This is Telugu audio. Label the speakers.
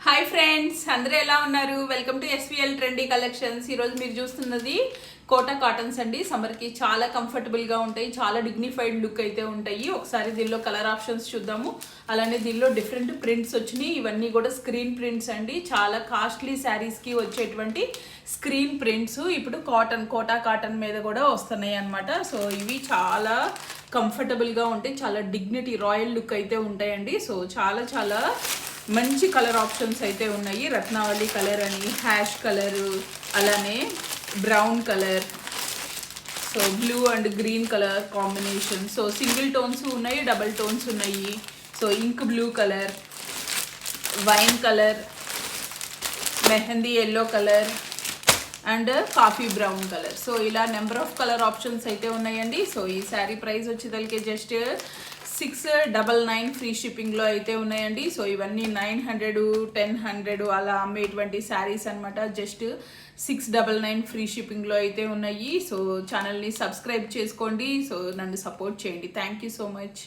Speaker 1: హాయ్ ఫ్రెండ్స్, అందరూ ఎలా ఉన్నారు? Welcome to SVL trendy collections. ఈరోజు మీరు చూస్తున్నది కోటా కాటన్స్ అండి. సమ్మర్కి చాలా కంఫర్టబుల్గా ఉంటాయి, చాలా డిగ్నిఫైడ్ లుక్ అయితే ఉంటాయి. ఒకసారి దీనిలో కలర్ ఆప్షన్స్ చూద్దాము. అలానే దీనిలో డిఫరెంట్ ప్రింట్స్ వచ్చినాయి. ఇవన్నీ కూడా స్క్రీన్ ప్రింట్స్ అండి. చాలా కాస్ట్లీ శారీస్కి వచ్చేటువంటి స్క్రీన్ ప్రింట్స్ ఇప్పుడు కోటా కాటన్ మీద కూడా వస్తున్నాయి అన్నమాట. సో ఇవి చాలా కంఫర్టబుల్గా ఉంటాయి, చాలా డిగ్నిటీ రాయల్ లుక్ అయితే ఉంటాయండి. సో చాలా మంచి కలర్ ఆప్షన్స్ అయితే ఉన్నాయి. రత్నావళి కలర్ అని, హ్యాష్ కలరు, అలానే brown colour, so blue and green colour combination. So single tones ఉన్నాయి, డబల్ టోన్స్ ఉన్నాయి. So ink blue colour, wine colour, mehndi yellow colour and coffee brown colour. So ఇలా నెంబర్ ఆఫ్ కలర్ ఆప్షన్స్ అయితే ఉన్నాయండి. సో ఈ శారీ ప్రైస్ వచ్చేదానికి జస్ట్ 699 ఫ్రీ షిప్పింగ్లో అయితే ఉన్నాయండి. సో ఇవన్నీ 900, 1000 అలా అమ్మేటువంటి శారీస్ అనమాట. జస్ట్ 699 ఫ్రీ షిప్పింగ్లో అయితే ఉన్నాయి. సో ఛానల్ని సబ్స్క్రైబ్ చేసుకోండి. సో నన్ను సపోర్ట్ చేయండి. Thank you so much.